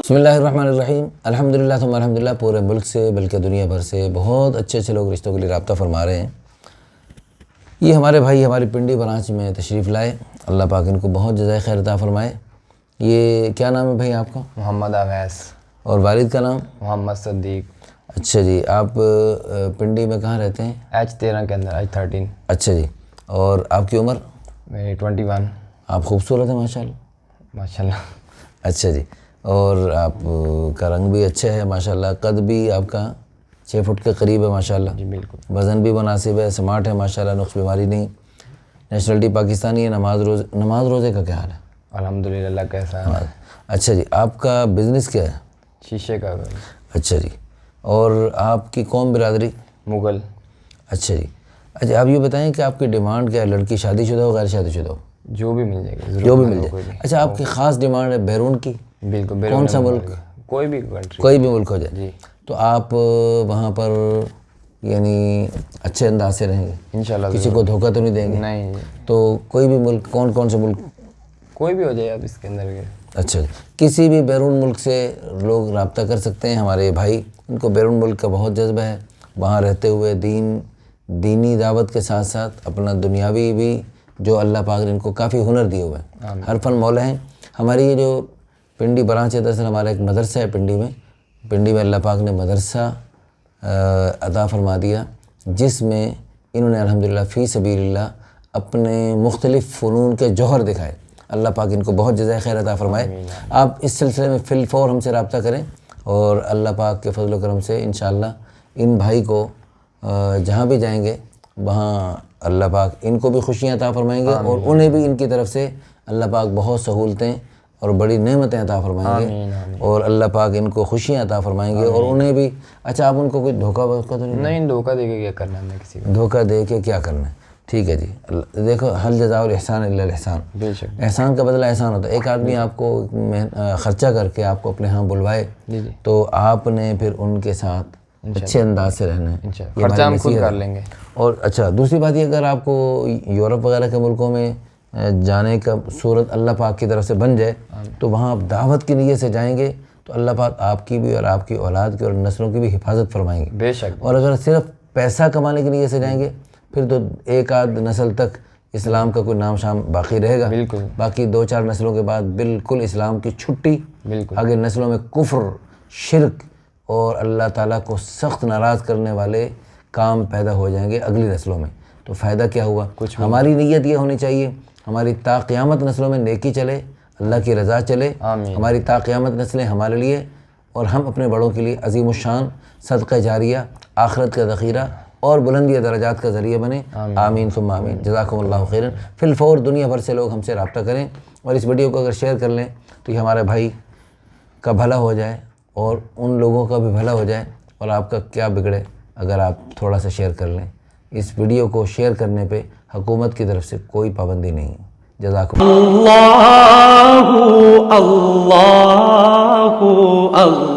بسمillahirrahmanirrahim الحمدللہ ثم الحمدللہ پورے ملک سے بلکہ دنیا بھر سے بہت اچھے لوگ رشتوں کے لیے رابطہ فرما رہے ہیں۔ یہ ہمارے بھائی ہماری پنڈی برانچ میں تشریف لائے، اللہ پاک ان کو بہت جزائے خیر عطا فرمائے۔ یہ کیا نام ہے بھائی آپ کا؟ محمد اویس۔ اور والد کا نام؟ محمد صدیق۔ اچھا جی، آپ پنڈی میں کہاں رہتے ہیں؟ H13 کے اندر H13۔ اچھا جی، اور آپ کی عمر؟ میری 21۔ آپ خوبصورت ہیں ماشاءاللہ۔ ماشاءاللہ۔ اچھا جی، اور آپ کا رنگ بھی اچھا ہے ماشاءاللہ، قد بھی آپ کا 6 فٹ کے قریب ہے ماشاءاللہ۔ جی بالکل۔ وزن بھی مناسب ہے، سمارٹ ہے ماشاءاللہ، نقص بیماری نہیں۔ نیشنلٹی پاکستانی ہے۔ نماز روزے کا کیا حال ہے؟ الحمدللہ، اللہ کیسا ہے؟ اچھا جی، آپ کا بزنس کیا ہے؟ شیشے کا۔ اچھا جی، اور آپ کی قوم برادری؟ مغل۔ اچھا جی، اچھا آپ یہ بتائیں کہ آپ کی ڈیمانڈ کیا ہے؟ لڑکی شادی شدہ ہو، غیر شادی شدہ ہو؟ جو بھی مل جائے گا، جو بھی مل جائے۔ اچھا آپ کی خاص ڈیمانڈ ہے بیرون کی؟ بالکل۔ کون سا ملک؟ کوئی بھی کنٹری، کوئی بھی ملک ہو جائے جی۔ تو آپ وہاں پر یعنی اچھے انداز سے رہیں گے انشاءاللہ؟ کسی کو دھوکہ تو نہیں دیں گے؟ نہیں جی۔ تو کوئی بھی ملک، کون سے ملک؟ کوئی بھی ہو جائے اب اس کے اندر کے۔ اچھا جی، کسی بھی بیرون ملک سے لوگ رابطہ کر سکتے ہیں۔ ہمارے بھائی، ان کو بیرون ملک کا بہت جذبہ ہے، وہاں رہتے ہوئے دینی دعوت کے ساتھ ساتھ اپنا دنیاوی بھی، جو اللہ پاک نے ان کو کافی ہنر دیے ہوئے ہیں، ہر فن مولا ہیں۔ ہماری یہ جو پنڈی برانچ ہے، دراصل ہمارا ایک مدرسہ ہے پنڈی میں اللہ پاک نے مدرسہ عطا فرما دیا، جس میں انہوں نے الحمدللہ فی سبیل اللہ اپنے مختلف فنون کے جوہر دکھائے۔ اللہ پاک ان کو بہت جزائے خیر عطا فرمائے۔ آپ اس سلسلے میں فی الفور ہم سے رابطہ کریں، اور اللہ پاک کے فضل و کرم سے انشاءاللہ ان بھائی کو جہاں بھی جائیں گے وہاں اللہ پاک ان کو بھی خوشیاں عطا فرمائیں گے، اور انہیں بھی ان کی طرف سے اللہ پاک بہت سہولتیں اور بڑی نعمتیں عطا فرمائیں گے، اور اللہ پاک ان کو خوشیاں عطا فرمائیں گے، اور انہیں بھی۔ اچھا آپ ان کو کوئی دھوکہ تو نہیں، دھوکہ دے کے کیا کرنا ہے کسی کو؟ دھوکہ دے کے کیا کرنا ہے؟ ٹھیک ہے جی، دیکھو حل جزاء الاحسان الا الاحسان، بے شک احسان کا بدلہ احسان ہوتا ہے۔ ایک آدمی آپ کو خرچہ کر کے آپ کو اپنے ہاں بلوائے، تو آپ نے پھر ان کے ساتھ اچھے انداز سے رہنا ہے، خرچہ ہم خود کر لیں گے۔ اور اچھا دوسری بات یہ، اگر آپ کو یورپ وغیرہ کے ملکوں میں جانے کا صورت اللہ پاک کی طرف سے بن جائے، تو وہاں آپ دعوت کی نیت سے جائیں گے تو اللہ پاک آپ کی بھی اور آپ کی اولاد کی اور نسلوں کی بھی حفاظت فرمائیں گے، بے شک۔ اور اگر صرف پیسہ کمانے کی نیت سے جائیں گے، پھر تو ایک آدھ نسل تک اسلام کا کوئی نام شام باقی رہے گا، بالکل۔ باقی 2-4 نسلوں کے بعد بالکل اسلام کی چھٹی، بالکل۔ آگے نسلوں میں کفر، شرک اور اللہ تعالیٰ کو سخت ناراض کرنے والے کام پیدا ہو جائیں گے اگلی نسلوں میں، تو فائدہ کیا ہوا؟ ہماری نیت یہ ہونی چاہیے ہماری تا قیامت نسلوں میں نیکی چلے، اللہ کی رضا چلے، ہماری تا قیامت نسلیں ہمارے لیے اور ہم اپنے بڑوں کے لیے عظیم الشان صدقہ جاریہ، آخرت کا ذخیرہ اور بلندی درجات کا ذریعہ بنے۔ آمین ثم آمین۔ جزاکم اللہ خیرا۔ فی الفور دنیا بھر سے لوگ ہم سے رابطہ کریں، اور اس ویڈیو کو اگر شیئر کر لیں تو یہ ہمارے بھائی کا بھلا ہو جائے اور ان لوگوں کا بھی بھلا ہو جائے، اور آپ کا کیا بگڑے اگر آپ تھوڑا سا شیئر کر لیں۔ اس ویڈیو کو شیئر کرنے پہ حکومت کی طرف سے کوئی پابندی نہیں ہے۔ جزاکم اللہ۔